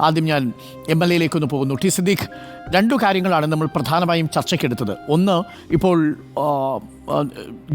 ആദ്യം ഞാൻ MLA-യിലേക്കൊന്ന് പോകുന്നു. ടി സിദ്ദീഖ്, രണ്ടു കാര്യങ്ങളാണ് നമ്മൾ പ്രധാനമായും ചർച്ചയ്ക്കെടുത്തത്. ഒന്ന്, ഇപ്പോൾ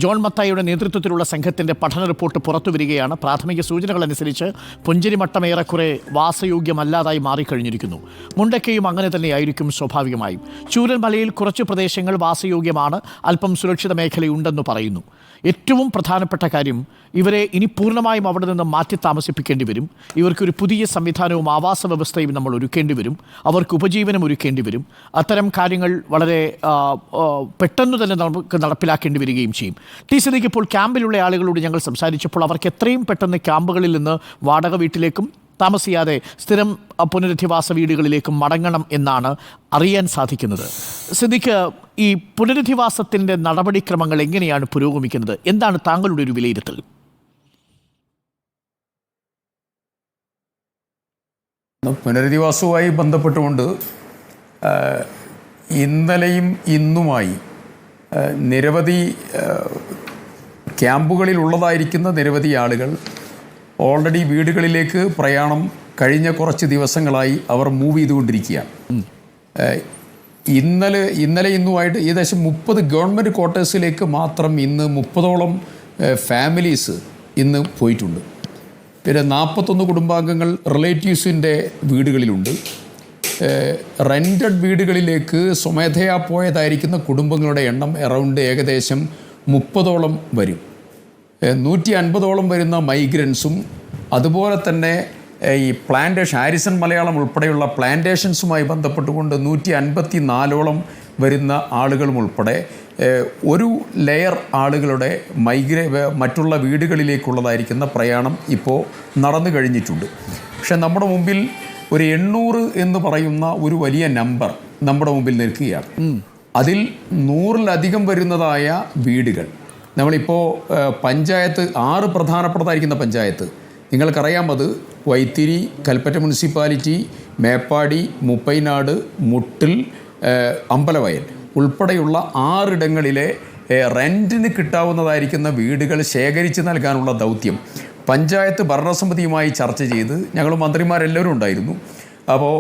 ജോൺ മത്തായിയുടെ നേതൃത്വത്തിലുള്ള സംഘത്തിൻ്റെ പഠന റിപ്പോർട്ട് പുറത്തു വരികയാണ്. പ്രാഥമിക സൂചനകളനുസരിച്ച് പുഞ്ചിരിമട്ടം ഏറെക്കുറെ വാസയോഗ്യമല്ലാതായി മാറിക്കഴിഞ്ഞിരിക്കുന്നു. മുണ്ടക്കയും അങ്ങനെ തന്നെയായിരിക്കും സ്വാഭാവികമായും. ചൂരൽമലയിൽ കുറച്ച് പ്രദേശങ്ങൾ വാസയോഗ്യമാണ്, അല്പം സുരക്ഷിത മേഖലയുണ്ടെന്ന് പറയുന്നു. ഏറ്റവും പ്രധാനപ്പെട്ട കാര്യം, ഇവരെ ഇനി പൂർണ്ണമായും അവിടെ നിന്ന് മാറ്റി താമസിപ്പിക്കേണ്ടി വരും. ഇവർക്കൊരു പുതിയ സംവിധാനവും ആവാസ വ്യവസ്ഥയും നമ്മൾ ഒരുക്കേണ്ടി വരും. അവർക്ക് ഉപജീവനം ഒരുക്കേണ്ടി വരും. അത്തരം കാര്യങ്ങൾ വളരെ പെട്ടെന്ന് തന്നെ നമുക്ക് നടപ്പിലാക്കേണ്ടി വരികയും ചെയ്യും. ടി സിദ്ദീഖ്, ഇപ്പോൾ ക്യാമ്പിലുള്ള ആളുകളോട് ഞങ്ങൾ സംസാരിച്ചപ്പോൾ അവർക്ക് എത്രയും പെട്ടെന്ന് ക്യാമ്പുകളിൽ നിന്ന് വാടക വീട്ടിലേക്കും താമസിയാതെ സ്ഥിരം പുനരധിവാസ വീടുകളിലേക്കും മടങ്ങണം എന്നാണ് അറിയാൻ സാധിക്കുന്നത്. സിദ്ദീഖ്, ഈ പുനരധിവാസത്തിൻ്റെ നടപടിക്രമങ്ങൾ എങ്ങനെയാണ് പുരോഗമിക്കുന്നത്? എന്താണ് താങ്കളുടെ ഒരു വിലയിരുത്തൽ? പുനരധിവാസവുമായി ബന്ധപ്പെട്ടുകൊണ്ട് ഇന്നലെയും ഇന്നുമായി നിരവധി ക്യാമ്പുകളിൽ ഉള്ളതായിരിക്കുന്ന നിരവധി ആളുകൾ ഓൾറെഡി വീടുകളിലേക്ക് പ്രയാണം കഴിഞ്ഞ കുറച്ച് ദിവസങ്ങളായി അവർ മൂവ് ചെയ്തുകൊണ്ടിരിക്കുകയാണ്. ഇന്നലെ ഇന്നുമായിട്ട് ഏകദേശം 30 ഗവൺമെൻറ് ക്വാർട്ടേഴ്സിലേക്ക് മാത്രം ഇന്ന് 30ഓളം ഫാമിലീസ് ഇന്ന് പോയിട്ടുണ്ട്. പിന്നെ 41 കുടുംബാംഗങ്ങൾ റിലേറ്റീവ്സിൻ്റെ വീടുകളിലുണ്ട്. റെൻറ്റഡ് വീടുകളിലേക്ക് സ്വമേധയാ പോയതായിരിക്കുന്ന കുടുംബങ്ങളുടെ എണ്ണം അറൗണ്ട് ഏകദേശം 30ഓളം വരും. 150ഓളം വരുന്ന മൈഗ്രൻസും അതുപോലെ തന്നെ ഈ പ്ലാന്റേഷൻ ഹാരിസൺ മലയാളം ഉൾപ്പെടെയുള്ള പ്ലാന്റേഷൻസുമായി ബന്ധപ്പെട്ടുകൊണ്ട് 154ഓളം വരുന്ന ആളുകളും ഉൾപ്പെടെ ഒരു ലെയർ ആളുകളുടെ മറ്റുള്ള വീടുകളിലേക്കുള്ളതായിരിക്കുന്ന പ്രയാണം ഇപ്പോൾ നടന്നു കഴിഞ്ഞിട്ടുണ്ട്. പക്ഷെ നമ്മുടെ മുമ്പിൽ ഒരു 800 എന്ന് പറയുന്ന ഒരു വലിയ നമ്പർ നമ്മുടെ മുമ്പിൽ നിൽക്കുകയാണ്. അതിൽ 100-ലധികം വരുന്നതായ വീടുകൾ നമ്മളിപ്പോൾ പഞ്ചായത്ത് 6 പ്രധാനപ്പെട്ടതായിരിക്കുന്ന പഞ്ചായത്ത് നിങ്ങൾക്കറിയാം. അത് വൈത്തിരി, കൽപ്പറ്റ മുനിസിപ്പാലിറ്റി, മേപ്പാടി, മുപ്പൈനാട്, മുട്ടിൽ, അമ്പലവയൽ ഉൾപ്പെടെയുള്ള 6 ഇടങ്ങളിലെ റെൻറ്റിന് കിട്ടാവുന്നതായിരിക്കുന്ന വീടുകൾ ശേഖരിച്ച് നൽകാനുള്ള ദൗത്യം പഞ്ചായത്ത് ഭരണസമിതിയുമായി ചർച്ച ചെയ്ത് ഞങ്ങൾ മന്ത്രിമാരെല്ലാവരും ഉണ്ടായിരുന്നു. അപ്പോൾ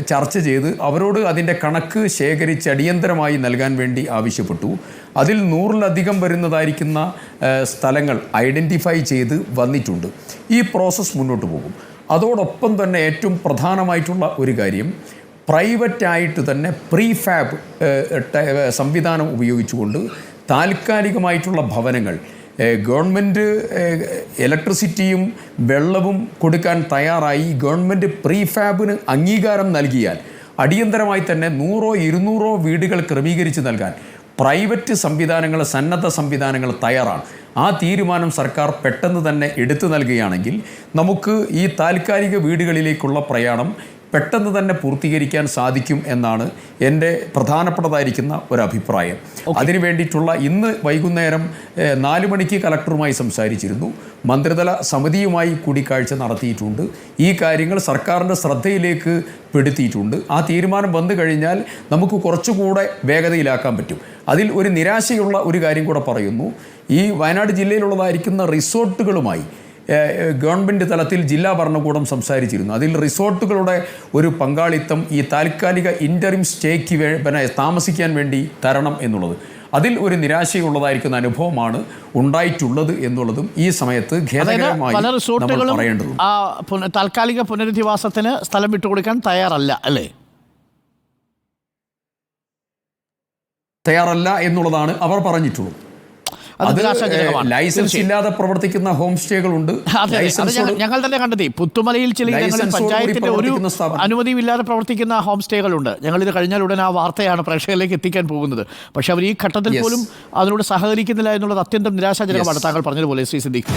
ചർച്ച ചെയ്ത് അവരോട് അതിൻ്റെ കണക്ക് ശേഖരിച്ച് അടിയന്തരമായി നൽകാൻ വേണ്ടി ആവശ്യപ്പെട്ടു. അതിൽ 100-ലധികം വരുന്നതായിരിക്കുന്ന സ്ഥലങ്ങൾ ഐഡൻറ്റിഫൈ ചെയ്ത് വന്നിട്ടുണ്ട്. ഈ പ്രോസസ്സ് മുന്നോട്ട് പോകും. അതോടൊപ്പം തന്നെ ഏറ്റവും പ്രധാനമായിട്ടുള്ള ഒരു കാര്യം, പ്രൈവറ്റായിട്ട് തന്നെ പ്രീഫാബ് സംവിധാനം ഉപയോഗിച്ചുകൊണ്ട് താൽക്കാലികമായിട്ടുള്ള ഭവനങ്ങൾ ഗവൺമെൻറ് ഇലക്ട്രിസിറ്റിയും വെള്ളവും കൊടുക്കാൻ തയ്യാറായി ഗവൺമെൻറ് പ്രീഫാബിന് അംഗീകാരം നൽകിയാൽ അടിയന്തരമായി തന്നെ 100-200 വീടുകൾ ക്രമീകരിച്ച് നൽകാൻ പ്രൈവറ്റ് സംവിധാനങ്ങൾ, സന്നദ്ധ സംവിധാനങ്ങൾ തയ്യാറാണ്. ആ തീരുമാനം സർക്കാർ പെട്ടെന്ന് തന്നെ എടുത്തു നൽകുകയാണെങ്കിൽ നമുക്ക് ഈ താൽക്കാലിക വീടുകളിലേക്കുള്ള പ്രയാണം പെട്ടെന്ന് തന്നെ പൂർത്തീകരിക്കാൻ സാധിക്കും എന്നാണ് എൻ്റെ പ്രധാനപ്പെട്ടതായിരിക്കുന്ന ഒരഭിപ്രായം. അതിനു വേണ്ടിയിട്ടുള്ള ഇന്ന് വൈകുന്നേരം 4 മണിക്ക് കലക്ടറുമായി സംസാരിച്ചിരുന്നു. മന്ത്രിതല സമിതിയുമായി കൂടിക്കാഴ്ച നടത്തിയിട്ടുണ്ട്. ഈ കാര്യങ്ങൾ സർക്കാരിൻ്റെ ശ്രദ്ധയിലേക്ക് പെടുത്തിയിട്ടുണ്ട്. ആ തീരുമാനം വന്നു കഴിഞ്ഞാൽ നമുക്ക് കുറച്ചുകൂടെ വേഗതയിലാക്കാൻ പറ്റും. അതിൽ ഒരു നിരാശയുള്ള ഒരു കാര്യം കൂടെ പറയുന്നു. ഈ വയനാട് ജില്ലയിലുള്ളതായിരിക്കുന്ന റിസോർട്ടുകളുമായി ഗവൺമെൻറ് തലത്തിൽ ജില്ലാ ഭരണകൂടം സംസാരിച്ചിരുന്നു. അതിൽ റിസോർട്ടുകളുടെ ഒരു പങ്കാളിത്തം ഈ താൽക്കാലിക ഇൻ്ററിം സ്റ്റേക്ക് താമസിക്കാൻ വേണ്ടി തരണം എന്നുള്ളത്, അതിൽ ഒരു നിരാശയുള്ളതായിരിക്കുന്ന അനുഭവമാണ് ഉണ്ടായിട്ടുള്ളത് എന്നുള്ളതും ഈ സമയത്ത് ഖേദകരമായി നമ്മൾ പറയേണ്ടതുണ്ട്. താൽക്കാലിക പുനരധിവാസത്തിന് സ്ഥലം വിട്ടുകൊടുക്കാൻ തയ്യാറല്ല അല്ലേ? തയ്യാറല്ല എന്നുള്ളതാണ് അവർ പറഞ്ഞിട്ടുള്ളത്. അത് ലൈസൻസ് ഇല്ലാതെ പ്രവർത്തിക്കുന്ന ഹോം സ്റ്റേകളുണ്ട്. ഞങ്ങൾ തന്നെ കണ്ടെത്തി പുത്തുമലയിൽ ചില പഞ്ചായത്തിന്റെ ഒരു അനുമതിയും ഇല്ലാതെ പ്രവർത്തിക്കുന്ന ഹോം സ്റ്റേകളുണ്ട്. ഞങ്ങളിത് കഴിഞ്ഞാൽ ഉടൻ ആ വാർത്തയാണ് പ്രേക്ഷകരിലേക്ക് എത്തിക്കാൻ പോകുന്നത്. പക്ഷെ അവർ ഈ ഘട്ടത്തിൽ പോലും അതിനോട് സഹകരിക്കുന്നില്ല എന്നുള്ളത് അത്യന്തം നിരാശാജനകമാണ്. താങ്കൾ പറഞ്ഞതുപോലെ ശ്രീ സിദ്ദീഖ്.